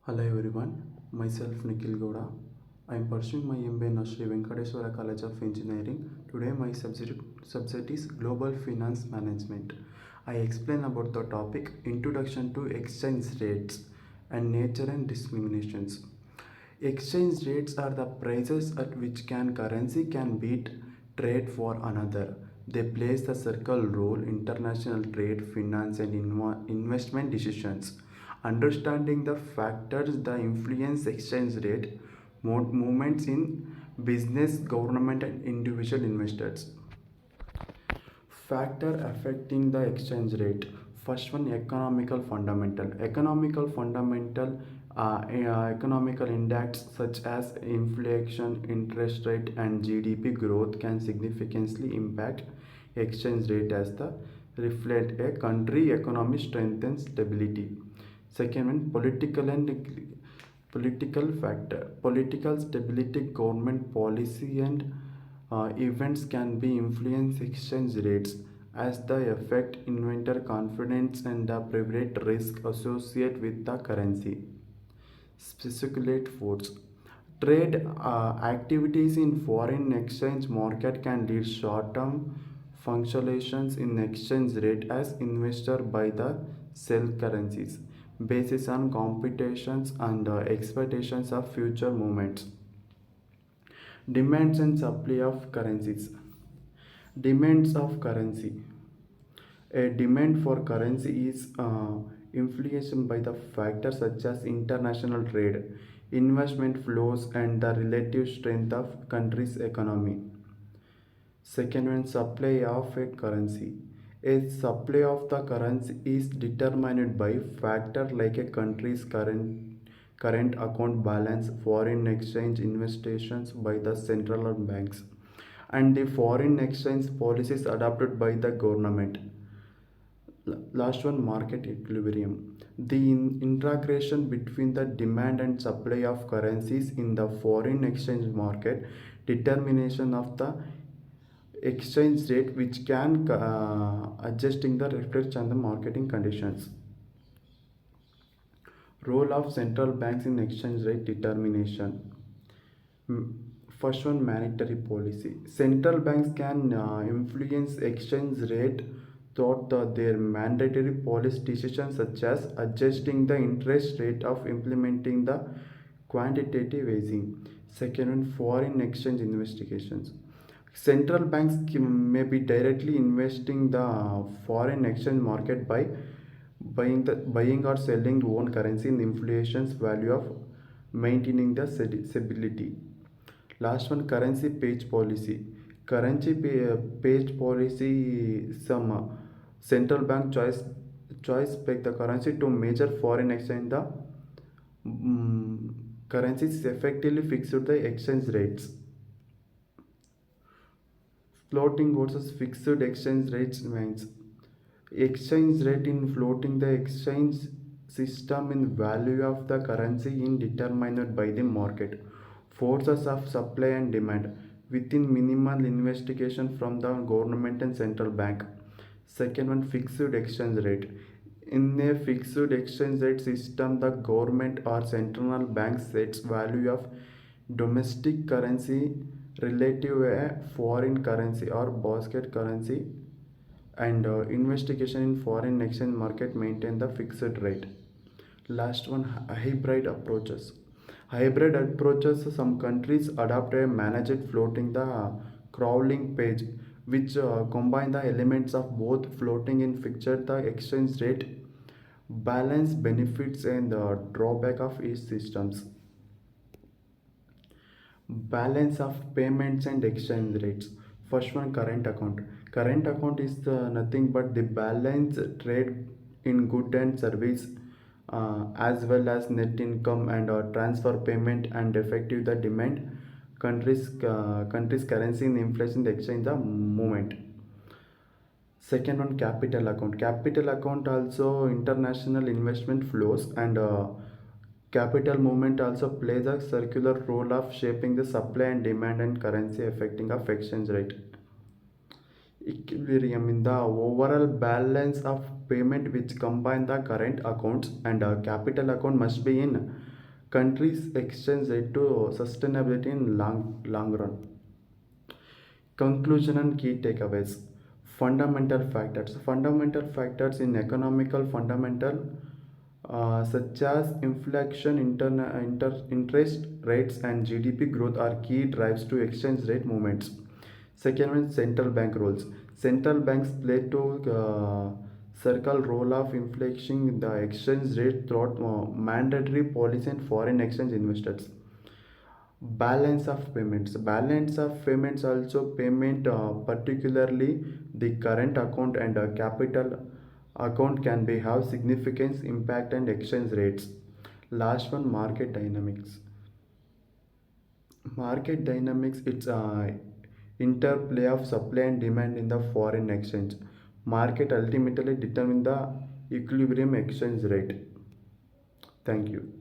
Hello everyone, myself Nikhil Gowda. I am pursuing my MBA in Sri Venkateswara College of Engineering. Today my subject is Global Finance Management. I explain about the topic Introduction to Exchange Rates and Nature and Discriminations. Exchange rates are the prices at which currency can beat trade for another. They plays the circle role international trade, finance and investment decisions. Understanding the factors that influence exchange rate movements in business, government and individual investors. Factor affecting the exchange rate. First one, economical fundamental. Economical index such as inflation, interest rate and GDP growth can significantly impact exchange rate as the reflect a country economy strength and stability. Second one, political factor. Political stability, government policy and events can be influence exchange rates as they affect investor confidence and the private risk associated with the currency. Speculate force. Trade activities in foreign exchange market can lead short-term fluctuations in exchange rate as investor buy the sell currencies basis on competitions and expectations of future movements. Demands and supply of currencies. Demands of currency. A demand for currency is influenced by the factors such as international trade, investment flows, and the relative strength of country's economy. Second one, supply of a currency. A supply of the currency is determined by factors like a country's current account balance, foreign exchange investitions by the central banks, and the foreign exchange policies adopted by the government. Last one, market equilibrium. The integration between the demand and supply of currencies in the foreign exchange market, determination of the exchange rate which can adjusting the reflects on the marketing conditions. Role of central banks in exchange rate determination. First one, monetary policy. Central banks can influence exchange rate through their mandatory policy decisions such as adjusting the interest rate of implementing the quantitative easing. Second one, foreign exchange investigations. Central banks may be directly investing the foreign exchange market by buying or selling own currency in inflation's value of maintaining the stability. Last one, currency page policy. Page policy, some central bank choice peg the currency to major foreign exchange. The currencies effectively fixed the exchange rates. Floating versus fixed exchange rates means exchange rate in floating the exchange system in value of the currency in determined by the market forces of supply and demand within minimal investigation from the government and central bank. Second one, fixed exchange rate. In a fixed exchange rate system, the government or central bank sets value of domestic currency relative a foreign currency or basket currency, and investigation in foreign exchange market maintain the fixed rate. Last one, hybrid approaches. Hybrid approaches, some countries adopt a managed floating the crawling page which combine the elements of both floating and fixed the exchange rate, balance benefits and drawback of each systems. Balance of payments and exchange rates. First one, current account. Current account is nothing but the balance trade in good and service, as well as net income and transfer payment and effective the demand countries currency in inflation exchange the movement. Second one, capital account. Capital account also international investment flows and capital movement also plays a circular role of shaping the supply and demand and currency affecting of exchange rate. Equilibrium in the overall balance of payment which combine the current accounts and capital account must be in countries' exchange rate to sustainability in long run. Conclusion and key takeaways. Fundamental factors in economical fundamental such as inflation, interest rates, and GDP growth are key drives to exchange rate movements. Second one, central bank roles. Central banks play to circle role of inflation the exchange rate throughout mandatory policy and foreign exchange investors. Balance of payments also payment, particularly the current account and capital account, can be have significant impact and exchange rates. Last one, market dynamics. It's interplay of supply and demand in the foreign exchange market ultimately determine the equilibrium exchange rate. Thank you.